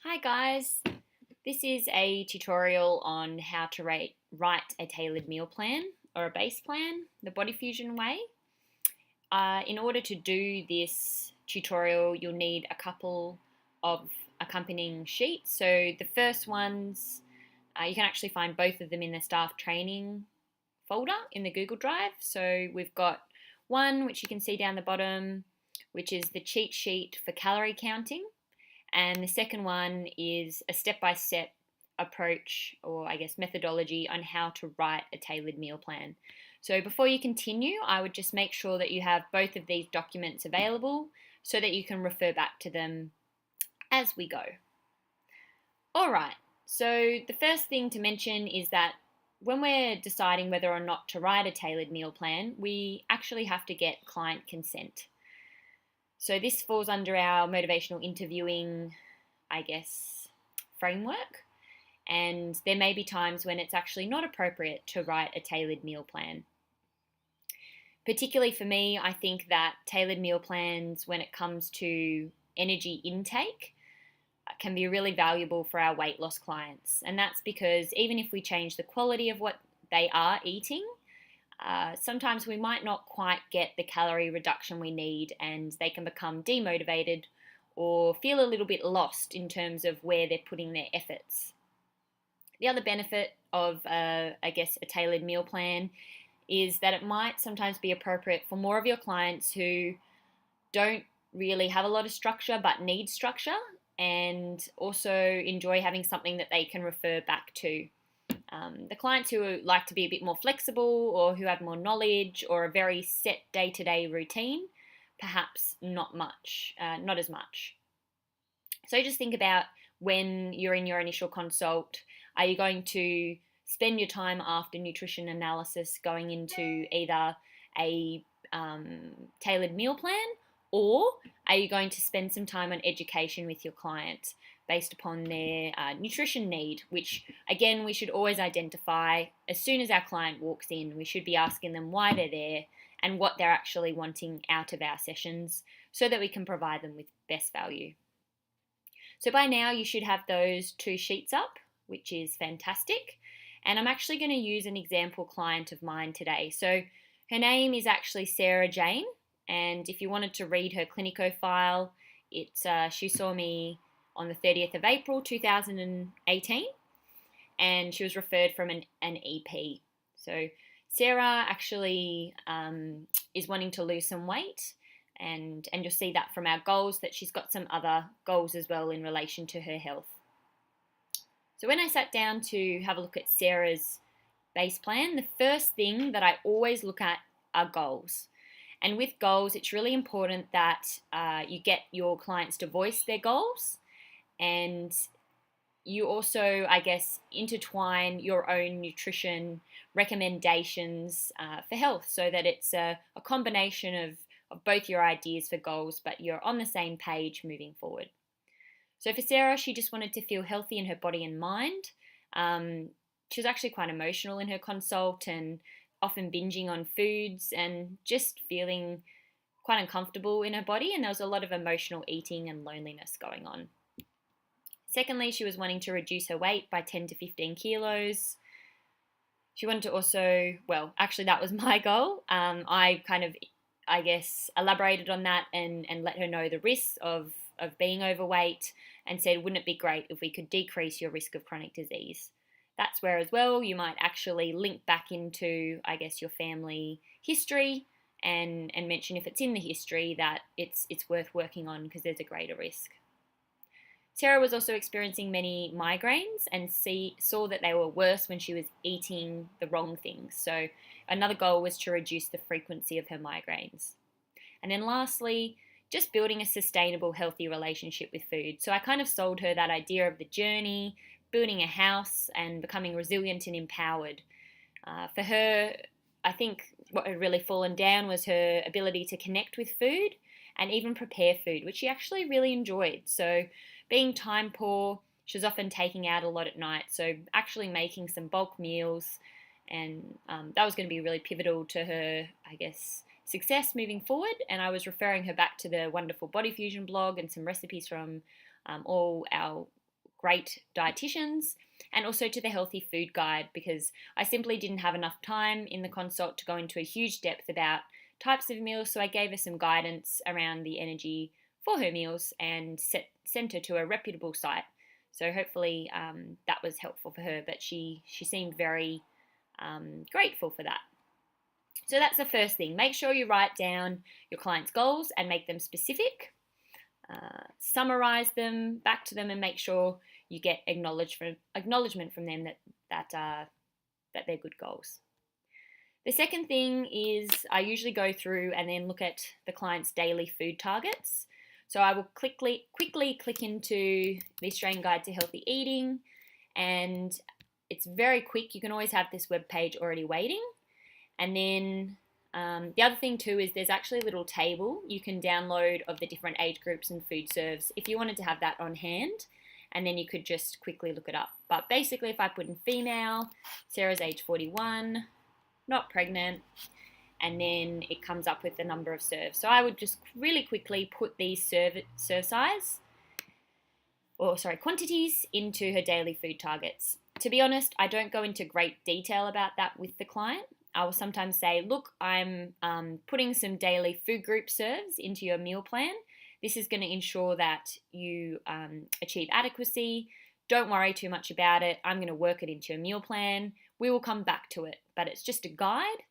Hi guys, this is a tutorial on how to write a tailored meal plan or a base plan, the Body Fusion way. In order to do this tutorial, you'll need a couple of accompanying sheets. So the first ones, you can actually find both of them in the staff training folder in the Google Drive. So we've got one, which you can see down the bottom, which is the cheat sheet for calorie counting. And the second one is a step-by-step approach, or I guess methodology, on how to write a tailored meal plan. So before you continue, I would just make sure that you have both of these documents available so that you can refer back to them as we go. All right, so the first thing to mention is that when we're deciding whether or not to write a tailored meal plan, we actually have to get client consent. So this falls under our motivational interviewing, I guess, framework. And there may be times when it's actually not appropriate to write a tailored meal plan. Particularly for me, I think that tailored meal plans, when it comes to energy intake, can be really valuable for our weight loss clients. And that's because even if we change the quality of what they are eating, sometimes we might not quite get the calorie reduction we need, and they can become demotivated or feel a little bit lost in terms of where they're putting their efforts. The other benefit of, I guess, a tailored meal plan is that it might sometimes be appropriate for more of your clients who don't really have a lot of structure but need structure, and also enjoy having something that they can refer back to. The clients who like to be a bit more flexible or who have more knowledge or a very set day-to-day routine, perhaps not as much. So just think about when you're in your initial consult, are you going to spend your time after nutrition analysis going into either a tailored meal plan, or are you going to spend some time on education with your client based upon their nutrition need, which again we should always identify as soon as our client walks in. We should be asking them why they're there and what they're actually wanting out of our sessions so that we can provide them with best value. So by now you should have those two sheets up, which is fantastic. And I'm actually going to use an example client of mine today. So her name is actually Sarah Jane, and if you wanted to read her Clinico file, she saw me on the 30th of April 2018, and she was referred from an EP. So Sarah actually is wanting to lose some weight, and you'll see that from our goals that she's got some other goals as well in relation to her health. So when I sat down to have a look at Sarah's base plan, the first thing that I always look at are goals. And with goals, it's really important that you get your clients to voice their goals, and you also, I guess, intertwine your own nutrition recommendations for health so that it's a combination of both your ideas for goals, but you're on the same page moving forward. So for Sarah, she just wanted to feel healthy in her body and mind. She was actually quite emotional in her consult and often binging on foods and just feeling quite uncomfortable in her body, and there was a lot of emotional eating and loneliness going on. Secondly, she was wanting to reduce her weight by 10 to 15 kilos. She wanted to also, well, actually that was my goal. I kind of, I guess, elaborated on that and let her know the risks of being overweight and said, wouldn't it be great if we could decrease your risk of chronic disease? That's where as well you might actually link back into, I guess, your family history and mention if it's in the history that it's worth working on because there's a greater risk. Sarah was also experiencing many migraines and saw that they were worse when she was eating the wrong things. So another goal was to reduce the frequency of her migraines. And then lastly, just building a sustainable, healthy relationship with food. So I kind of sold her that idea of the journey, building a house and becoming resilient and empowered. For her, I think what had really fallen down was her ability to connect with food and even prepare food, which she actually really enjoyed. So being time poor, she was often taking out a lot at night. So actually making some bulk meals, and that was going to be really pivotal to her, I guess, success moving forward. And I was referring her back to the wonderful Body Fusion blog and some recipes from all our great dietitians, and also to the healthy food guide, because I simply didn't have enough time in the consult to go into a huge depth about types of meals. So I gave her some guidance around the energy for her meals and sent her to a reputable site. So hopefully that was helpful for her, but she seemed very grateful for that. So that's the first thing. Make sure you write down your client's goals and make them specific. Summarize them back to them and make sure you get acknowledgement from them that they're good goals. The second thing is I usually go through and then look at the client's daily food targets. So I will quickly click into the Australian Guide to Healthy Eating, and it's very quick. You can always have this web page already waiting. And then the other thing too is there's actually a little table you can download of the different age groups and food serves if you wanted to have that on hand, and then you could just quickly look it up. But basically, if I put in female, Sarah's age 41, not pregnant, and then it comes up with the number of serves. So I would just really quickly put these quantities into her daily food targets. To be honest, I don't go into great detail about that with the client. I will sometimes say, look, I'm putting some daily food group serves into your meal plan. This is going to ensure that you achieve adequacy. Don't worry too much about it. I'm going to work it into your meal plan. We will come back to it, but it's just a guide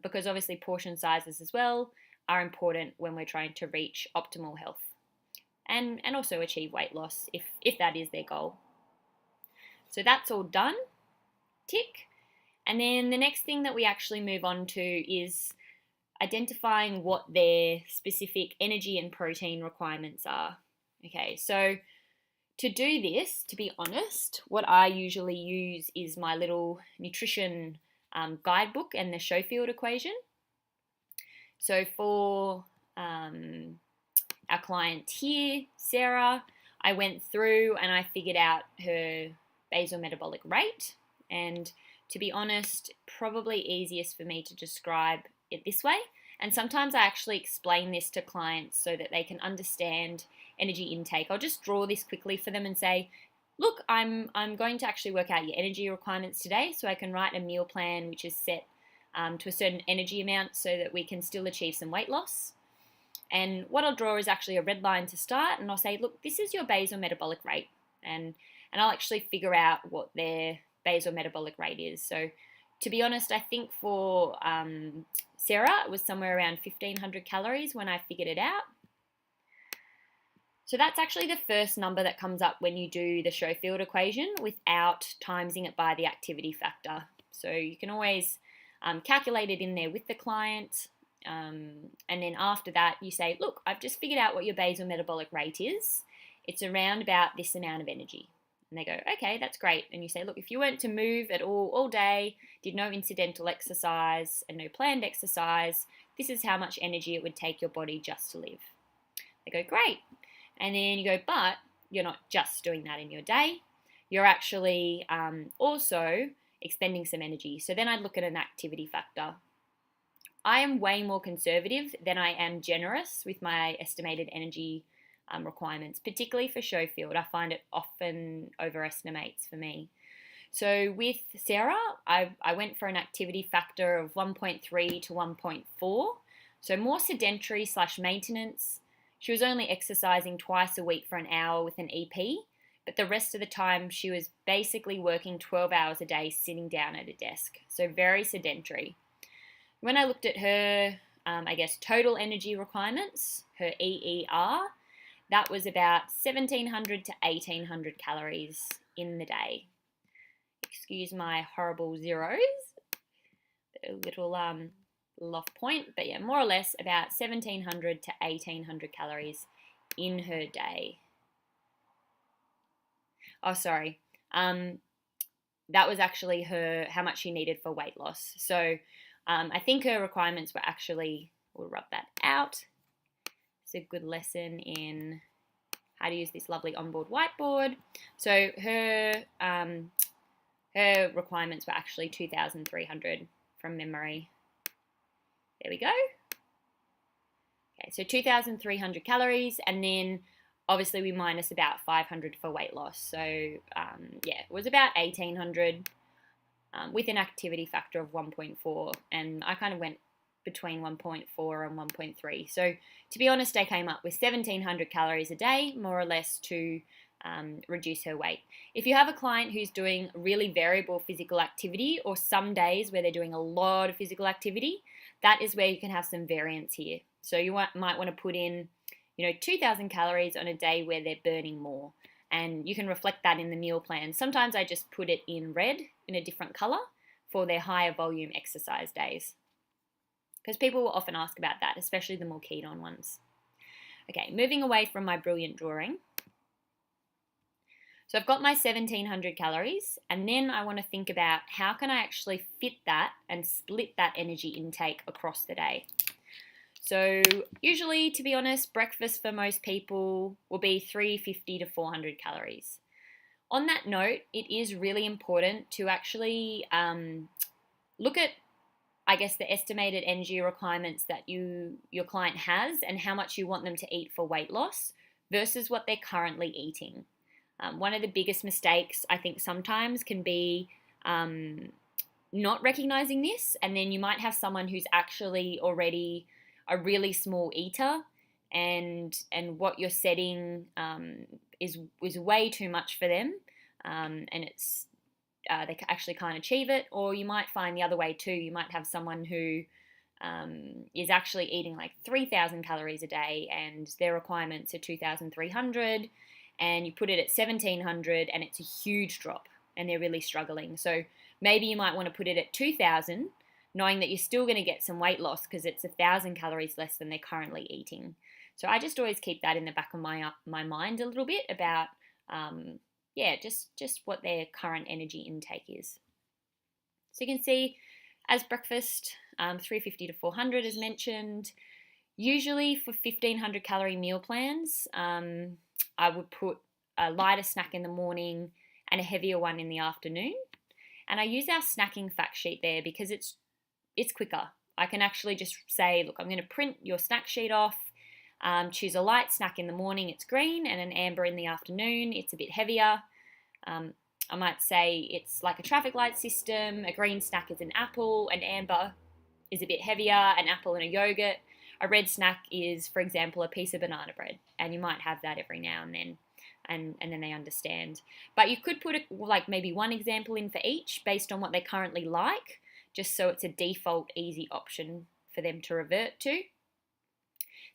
because obviously portion sizes as well are important when we're trying to reach optimal health and also achieve weight loss if that is their goal. So that's all done. Tick. And then the next thing that we actually move on to is identifying what their specific energy and protein requirements are. Okay, so to do this, to be honest, what I usually use is my little nutrition guidebook and the Schofield equation. So for our client here, Sarah, I went through and I figured out her basal metabolic rate, and to be honest, probably easiest for me to describe it this way. And sometimes I actually explain this to clients so that they can understand energy intake. I'll just draw this quickly for them and say, look, I'm going to actually work out your energy requirements today, so I can write a meal plan which is set to a certain energy amount so that we can still achieve some weight loss. And what I'll draw is actually a red line to start, and I'll say, look, this is your basal metabolic rate. And I'll actually figure out what their basal metabolic rate is. So to be honest, I think for Sarah, it was somewhere around 1,500 calories when I figured it out. So that's actually the first number that comes up when you do the Schofield equation without timesing it by the activity factor. So you can always calculate it in there with the client. And then after that, you say, look, I've just figured out what your basal metabolic rate is. It's around about this amount of energy. And they go, okay, that's great. And you say, look, if you weren't to move at all day, did no incidental exercise and no planned exercise, this is how much energy it would take your body just to live. They go, great. And then you go, but you're not just doing that in your day. You're actually also expending some energy. So then I'd look at an activity factor. I am way more conservative than I am generous with my estimated energy requirements, particularly for Schofield. I find it often overestimates for me. So with Sarah, I went for an activity factor of 1.3 to 1.4, so more sedentary / maintenance. She was only exercising twice a week for an hour with an EP, but the rest of the time she was basically working 12 hours a day sitting down at a desk, so very sedentary. When I looked at her, total energy requirements, her EER, that was about 1,700 to 1,800 calories in the day. Excuse my horrible zeros, a little off point, but yeah, more or less about 1,700 to 1,800 calories in her day. Oh, sorry. That was actually how much she needed for weight loss. So I think her requirements were actually, we'll rub that out. It's a good lesson in how to use this lovely onboard whiteboard. So her requirements were actually 2,300 from memory. There we go. Okay, so 2,300 calories, and then obviously we minus about 500 for weight loss. So yeah, it was about 1800 with an activity factor of 1.4, and I kind of went between 1.4 and 1.3. So to be honest, I came up with 1700 calories a day, more or less, to reduce her weight. If you have a client who's doing really variable physical activity, or some days where they're doing a lot of physical activity, that is where you can have some variance here. So you might want to put in, 2000 calories on a day where they're burning more. And you can reflect that in the meal plan. Sometimes I just put it in red, in a different color, for their higher volume exercise days. Because people will often ask about that, especially the more ketone ones. Okay, moving away from my brilliant drawing. So I've got my 1700 calories, and then I want to think about how can I actually fit that and split that energy intake across the day. So usually, to be honest, breakfast for most people will be 350 to 400 calories. On that note, it is really important to actually look at, I guess, the estimated energy requirements that your client has and how much you want them to eat for weight loss versus what they're currently eating. One of the biggest mistakes I think sometimes can be not recognizing this, and then you might have someone who's actually already a really small eater, and what you're setting is way too much for them, and it's they actually can't achieve it. Or you might find the other way too. You might have someone who is actually eating like 3,000 calories a day, and their requirements are 2,300, and you put it at 1,700, and it's a huge drop, and they're really struggling. So maybe you might want to put it at 2,000, knowing that you're still going to get some weight loss because it's 1,000 calories less than they're currently eating. So I just always keep that in the back of my mind a little bit about, just what their current energy intake is. So you can see, as breakfast, 350 to 400 as mentioned. Usually for 1,500 calorie meal plans, I would put a lighter snack in the morning and a heavier one in the afternoon. And I use our snacking fact sheet there because it's quicker. I can actually just say, look, I'm going to print your snack sheet off. Choose a light snack in the morning, it's green, and an amber in the afternoon, it's a bit heavier. I might say it's like a traffic light system. A green snack is an apple, an amber is a bit heavier, an apple and a yogurt. A red snack is, for example, a piece of banana bread, and you might have that every now and then, and then they understand. But you could put maybe one example in for each based on what they currently like, just so it's a default easy option for them to revert to.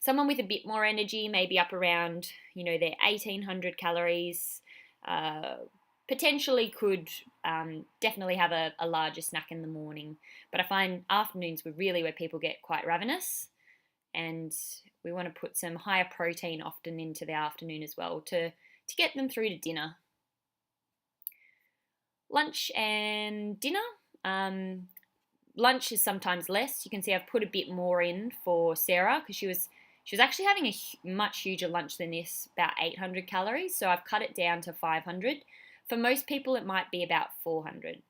Someone with a bit more energy, maybe up around, their 1,800 calories, potentially could definitely have a larger snack in the morning. But I find afternoons were really where people get quite ravenous, and we want to put some higher protein often into the afternoon as well to get them through to dinner. Lunch and dinner. Lunch is sometimes less. You can see I've put a bit more in for Sarah because she was actually having a much huger lunch than this, about 800 calories. So I've cut it down to 500. For most people, it might be about 400.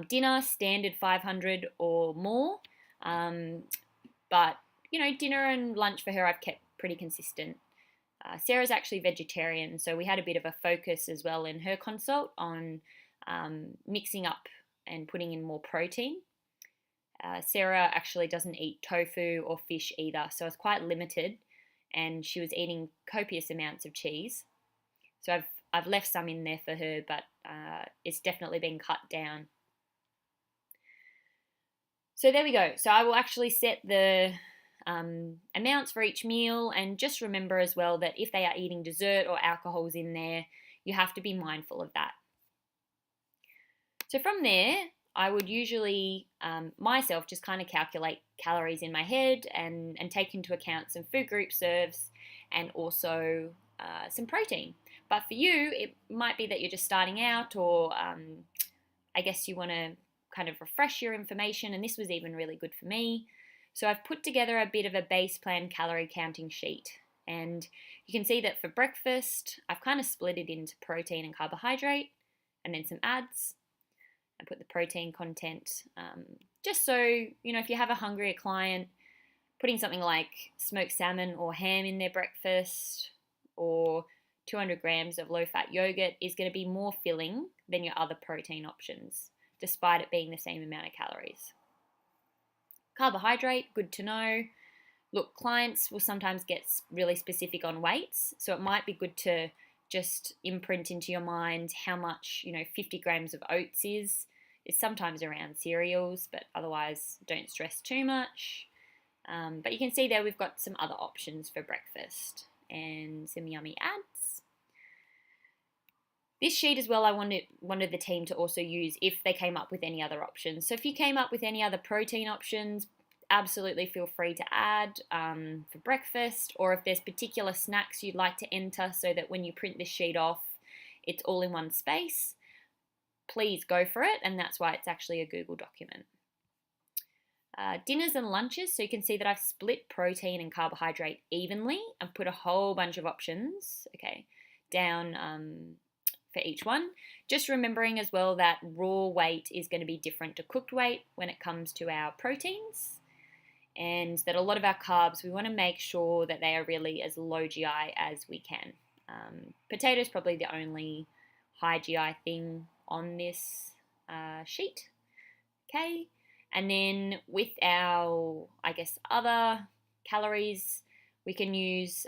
Dinner, standard 500 or more. But, dinner and lunch for her I've kept pretty consistent. Sarah's actually vegetarian, so we had a bit of a focus as well in her consult on mixing up and putting in more protein. Sarah actually doesn't eat tofu or fish either, so it's quite limited, and she was eating copious amounts of cheese. So I've left some in there for her, but it's definitely been cut down. So there we go. So I will actually set the amounts for each meal, and just remember as well that if they are eating dessert or alcohols in there, you have to be mindful of that. So from there, I would usually myself just kind of calculate calories in my head and take into account some food group serves and also some protein. But for you, it might be that you're just starting out, or I guess you want to kind of refresh your information, and this was even really good for me. So I've put together a bit of a base plan calorie counting sheet, and you can see that for breakfast, I've kind of split it into protein and carbohydrate, and then some ads. I put the protein content, just so, if you have a hungrier client, putting something like smoked salmon or ham in their breakfast, or 200 grams of low-fat yogurt is going to be more filling than your other protein options, despite it being the same amount of calories. Carbohydrate, good to know. Look, clients will sometimes get really specific on weights, so it might be good to just imprint into your mind how much, 50 grams of oats is. It's sometimes around cereals, but otherwise don't stress too much. But you can see there we've got some other options for breakfast and some yummy ads. This sheet as well I wanted the team to also use if they came up with any other options. So if you came up with any other protein options, absolutely feel free to add for breakfast, or if there's particular snacks you'd like to enter so that when you print this sheet off, it's all in one space, please go for it, and that's why it's actually a Google document. Dinners and lunches, so you can see that I've split protein and carbohydrate evenly and put a whole bunch of options, down for each one. Just remembering as well that raw weight is going to be different to cooked weight when it comes to our proteins, and that a lot of our carbs, we want to make sure that they are really as low GI as we can. Potato is probably the only high GI thing on this sheet. Okay. And then with our, other calories, we can use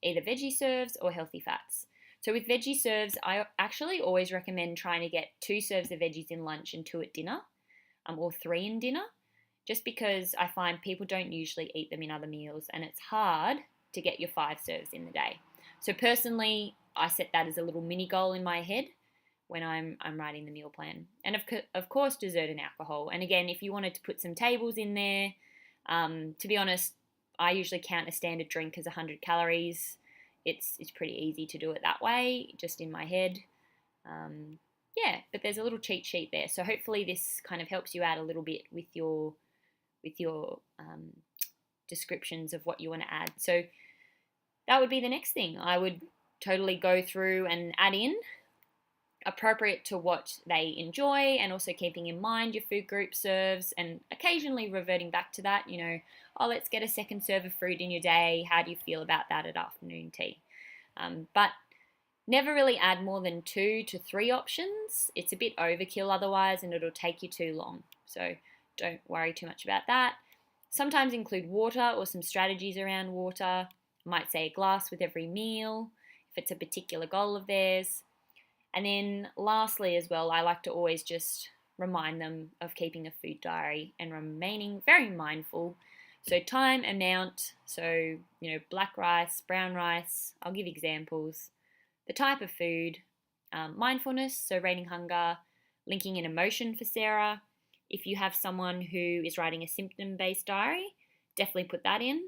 either veggie serves or healthy fats. So with veggie serves, I actually always recommend trying to get 2 serves of veggies in lunch and 2 at dinner, or 3 in dinner, just because I find people don't usually eat them in other meals, and it's hard to get your 5 serves in the day. So personally, I set that as a little mini goal in my head when I'm writing the meal plan. And of course, dessert and alcohol. And again, if you wanted to put some tables in there, to be honest, I usually count a standard drink as 100 calories. It's pretty easy to do it that way, just in my head. But there's a little cheat sheet there. So hopefully this kind of helps you out a little bit with your descriptions of what you want to add. So that would be the next thing. I would totally go through and add in appropriate to what they enjoy, and also keeping in mind your food group serves, and occasionally reverting back to that, let's get a second serve of fruit in your day. How do you feel about that at afternoon tea? But never really add more than 2 to 3 options. It's a bit overkill otherwise, and it'll take you too long. So don't worry too much about that. Sometimes include water or some strategies around water. I might say a glass with every meal if it's a particular goal of theirs. And then lastly as well, I like to always just remind them of keeping a food diary and remaining very mindful. So time, amount, so, black rice, brown rice, I'll give examples. The type of food, mindfulness, so rating hunger, linking in emotion for Sarah. If you have someone who is writing a symptom-based diary, definitely put that in.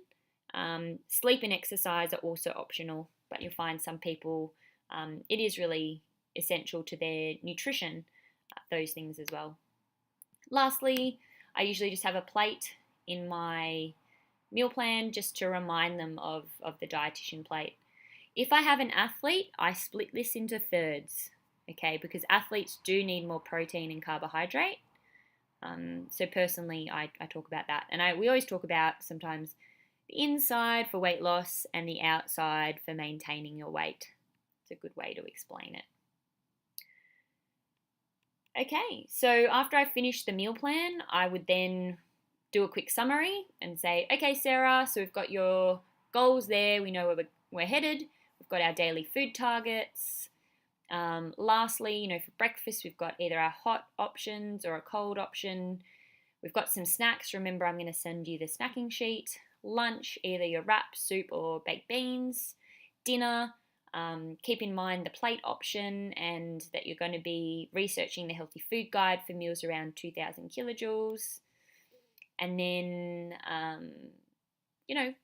Sleep and exercise are also optional, but you'll find some people, it is really essential to their nutrition, those things as well. Lastly, I usually just have a plate in my meal plan just to remind them of the dietitian plate. If I have an athlete, I split this into thirds, because athletes do need more protein and carbohydrate. So personally, I talk about that. And we always talk about sometimes the inside for weight loss and the outside for maintaining your weight. It's a good way to explain it. Okay, so after I finish the meal plan, I would then do a quick summary and say, okay, Sarah, so we've got your goals there. We know where we're headed. We've got our daily food targets. Lastly, for breakfast, we've got either our hot options or a cold option. We've got some snacks. Remember, I'm going to send you the snacking sheet. Lunch, either your wrap, soup, or baked beans. Dinner, keep in mind the plate option, and that you're going to be researching the healthy food guide for meals around 2,000 kilojoules. And then,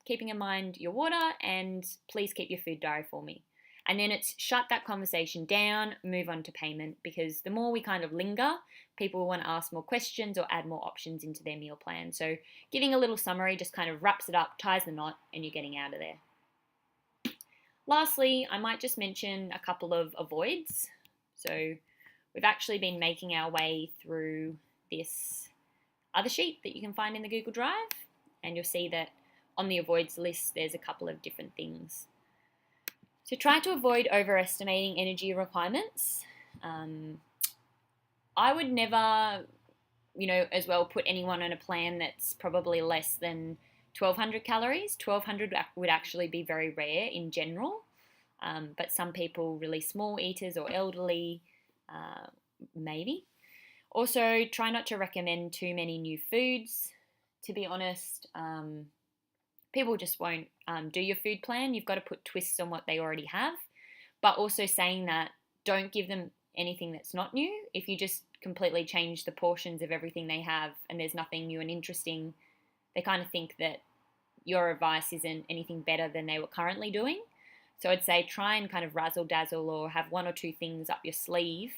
keeping in mind your water, and please keep your food diary for me. And then it's shut that conversation down, move on to payment, because the more we kind of linger, people will want to ask more questions or add more options into their meal plan. So giving a little summary just kind of wraps it up, ties the knot, and you're getting out of there. Lastly, I might just mention a couple of avoids. So we've actually been making our way through this other sheet that you can find in the Google Drive, and you'll see that on the avoids list, there's a couple of different things. So try to avoid overestimating energy requirements. I would never, as well put anyone on a plan that's probably less than 1200 calories. 1200 would actually be very rare in general, but some people, really small eaters or elderly, maybe. Also, try not to recommend too many new foods. To be honest, people just won't do your food plan. You've got to put twists on what they already have. But also saying that, don't give them anything that's not new. If you just completely change the portions of everything they have and there's nothing new and interesting, they kind of think that your advice isn't anything better than they were currently doing. So I'd say try and kind of razzle dazzle or have one or two things up your sleeve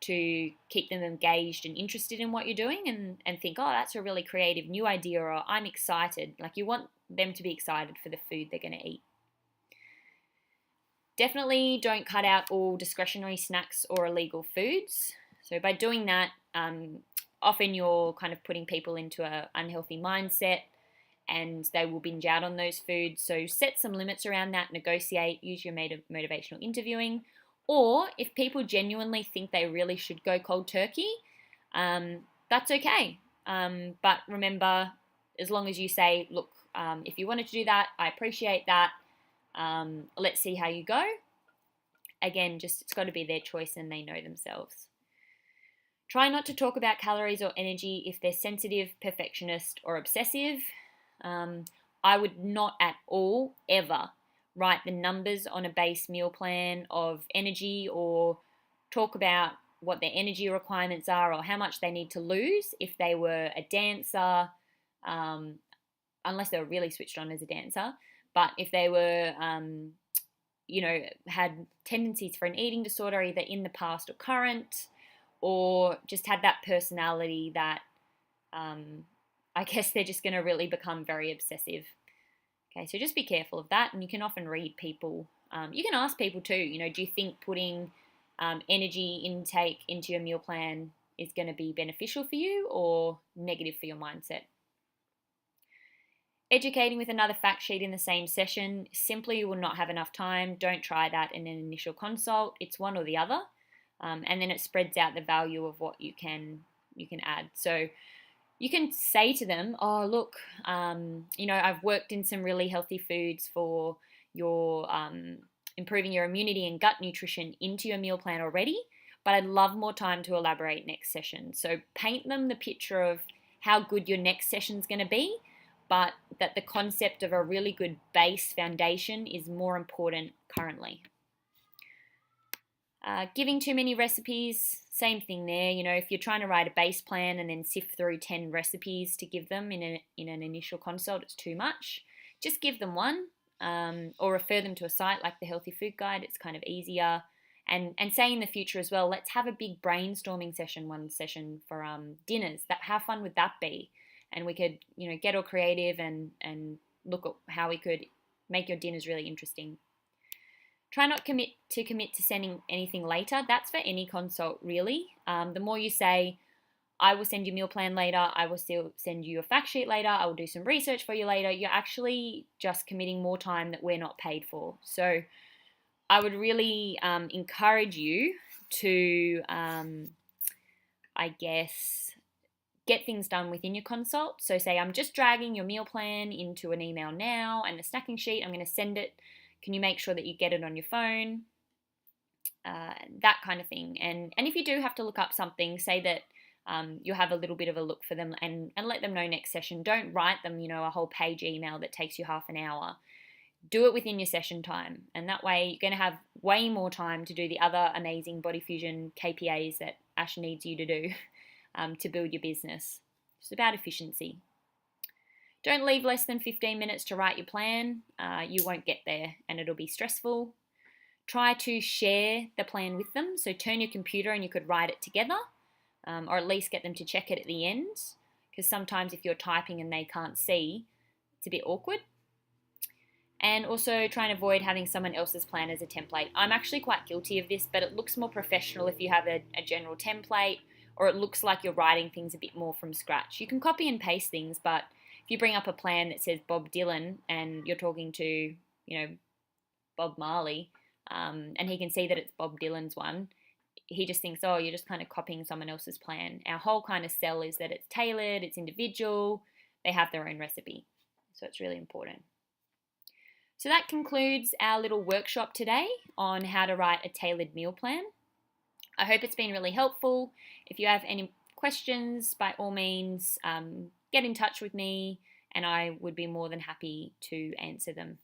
to keep them engaged and interested in what you're doing, and think, oh, that's a really creative new idea, or I'm excited. Like, you want them to be excited for the food they're going to eat. Definitely don't cut out all discretionary snacks or illegal foods. So by doing that, often you're kind of putting people into an unhealthy mindset and they will binge out on those foods. So set some limits around that, negotiate, use your motivational interviewing. Or if people genuinely think they really should go cold turkey, that's okay. But remember, as long as you say, look, if you wanted to do that, I appreciate that. Let's see how you go. Again, just it's got to be their choice and they know themselves. Try not to talk about calories or energy if they're sensitive, perfectionist, or obsessive. I would not at all ever write the numbers on a base meal plan of energy or talk about what their energy requirements are or how much they need to lose if they were a dancer, unless they were really switched on as a dancer. But if they were, had tendencies for an eating disorder either in the past or current, or just had that personality that I guess they're just going to really become very obsessive. Okay, so just be careful of that. And you can often read people. You can ask people too, do you think putting energy intake into your meal plan is going to be beneficial for you or negative for your mindset? Educating with another fact sheet in the same session, simply you will not have enough time. Don't try that in an initial consult. It's one or the other. And then it spreads out the value of what you can add. So you can say to them, oh, look, I've worked in some really healthy foods for your improving your immunity and gut nutrition into your meal plan already, but I'd love more time to elaborate next session. So paint them the picture of how good your next session's going to be, but that the concept of a really good base foundation is more important currently. Giving too many recipes, same thing there. If you're trying to write a base plan and then sift through 10 recipes to give them in an initial consult, it's too much. Just give them one, or refer them to a site like the Healthy Food Guide. It's kind of easier. And say in the future as well, let's have a big brainstorming session, one session for dinners. How fun would that be? And we could, get all creative and look at how we could make your dinners really interesting. Try not to commit to sending anything later. That's for any consult, really. The more you say, I will send you a meal plan later, I will still send you a fact sheet later, I will do some research for you later, you're actually just committing more time that we're not paid for. So I would really encourage you to, get things done within your consult. So say, I'm just dragging your meal plan into an email now and the snacking sheet, I'm going to send it. Can you make sure that you get it on your phone? That kind of thing. And if you do have to look up something, say that you'll have a little bit of a look for them and let them know next session. Don't write them, a whole page email that takes you half an hour. Do it within your session time. And that way you're going to have way more time to do the other amazing Body Fusion KPAs that Ash needs you to do to build your business. It's about efficiency. Don't leave less than 15 minutes to write your plan. You won't get there and it'll be stressful. Try to share the plan with them. So turn your computer and you could write it together, or at least get them to check it at the end. Because sometimes if you're typing and they can't see, it's a bit awkward. And also try and avoid having someone else's plan as a template. I'm actually quite guilty of this, but it looks more professional if you have a general template, or it looks like you're writing things a bit more from scratch. You can copy and paste things, but if you bring up a plan that says Bob Dylan and you're talking to, Bob Marley, and he can see that it's Bob Dylan's one, he just thinks, oh, you're just kind of copying someone else's plan. Our whole kind of sell is that it's tailored, it's individual, they have their own recipe. So it's really important. So that concludes our little workshop today on how to write a tailored meal plan. I hope it's been really helpful. If you have any questions, by all means, get in touch with me and I would be more than happy to answer them.